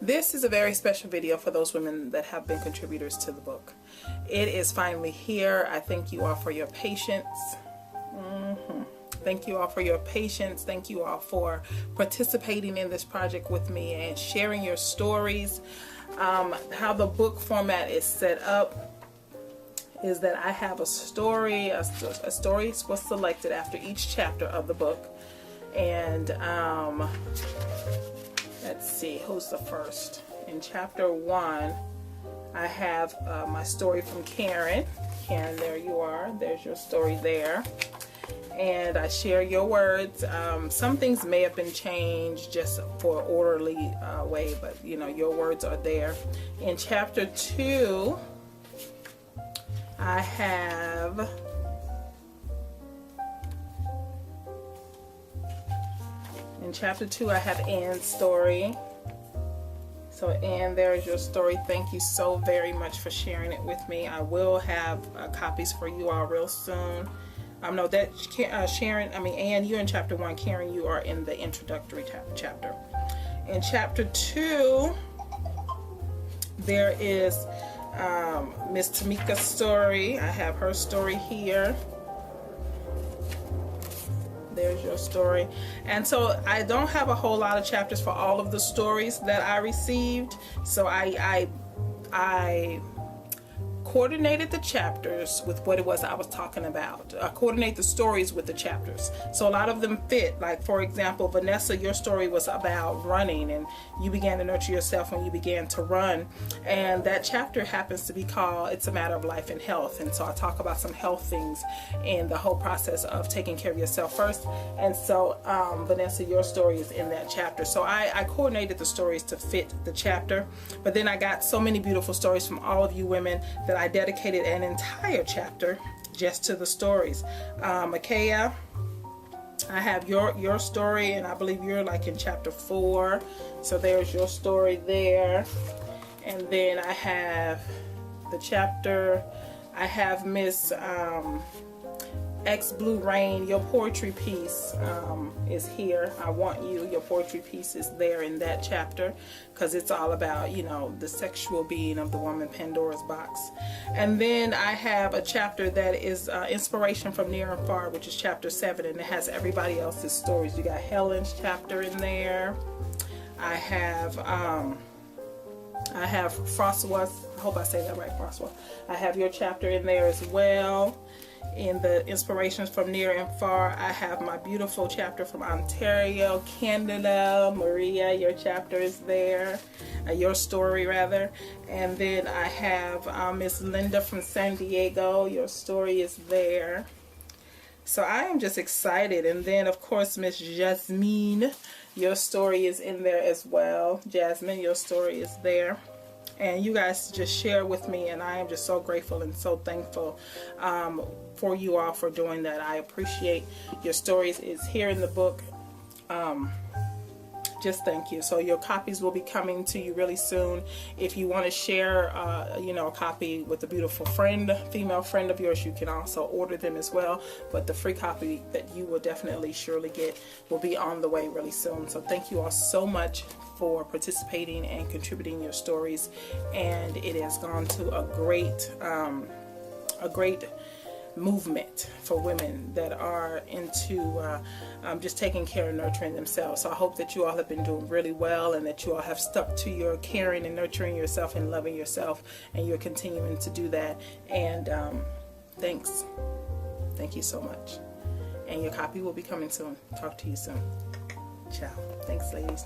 This is a very special video for those women that have been contributors to the book. It is finally here. I thank you all for your patience. Thank you all for your patience. Thank you all for participating in this project with me and sharing your stories. How the book format is set up is that I have a story. A story was selected after each chapter of the book. And let's see, who's the first? In chapter 1, I have my story from Karen. Karen, there you are. There's your story there. And I share your words. Some things may have been changed just for an orderly way, but you know, your words are there. In chapter 2, I have Ann's story. So Ann, there's your story. Thank you so very much for sharing it with me. I will have copies for you all real soon. No, that Ann, you're in chapter 1. Karen, you are in the introductory chapter. In chapter 2, there is Miss Tamika's story. I have her story here. There's your story. And so I don't have a whole lot of chapters for all of the stories that I received. So I coordinated the chapters with what it was I was talking about. Coordinate the stories with the chapters. So a lot of them fit. Like, for example, Vanessa, your story was about running, and you began to nurture yourself when you began to run. And that chapter happens to be called It's a Matter of Life and Health. And so I talk about some health things in the whole process of taking care of yourself first. And so Vanessa, your story is in that chapter. So I coordinated the stories to fit the chapter. But then I got so many beautiful stories from all of you women that I dedicated an entire chapter just to the stories. Makaya, I have your story, and I believe you're like in chapter 4. So there's your story there. And then I have the chapter, I have Miss X Blue Rain, your poetry piece is here. I Want You, your poetry piece is there in that chapter, because it's all about, you know, the sexual being of the woman, Pandora's box. And then I have a chapter that is inspiration from near and far, which is chapter 7, and it has everybody else's stories. You got Helen's chapter in there. I have François, I hope I say that right, François. I have your chapter in there as well. In the inspirations from near and far, I have my beautiful chapter from Ontario, Candela, Maria, your chapter is there, your story rather. And then I have Miss Linda from San Diego, your story is there. So I am just excited. And then of course Miss Jasmine, your story is in there as well. Jasmine, your story is there. And you guys just share with me, and I am just so grateful and so thankful for you all for doing that. I appreciate your stories. It's here in the book. Just thank you. So your copies will be coming to you really soon. If you want to share you know, a copy with a beautiful friend, female friend of yours, you can also order them as well. But the free copy that you will definitely surely get will be on the way really soon. So thank you all so much for participating and contributing your stories. And it has gone to a great movement for women that are into just taking care and nurturing themselves. So I hope that you all have been doing really well, and that you all have stuck to your caring and nurturing yourself and loving yourself, and you're continuing to do that. And thanks. Thank you so much. And your copy will be coming soon. Talk to you soon. Ciao. Thanks, ladies.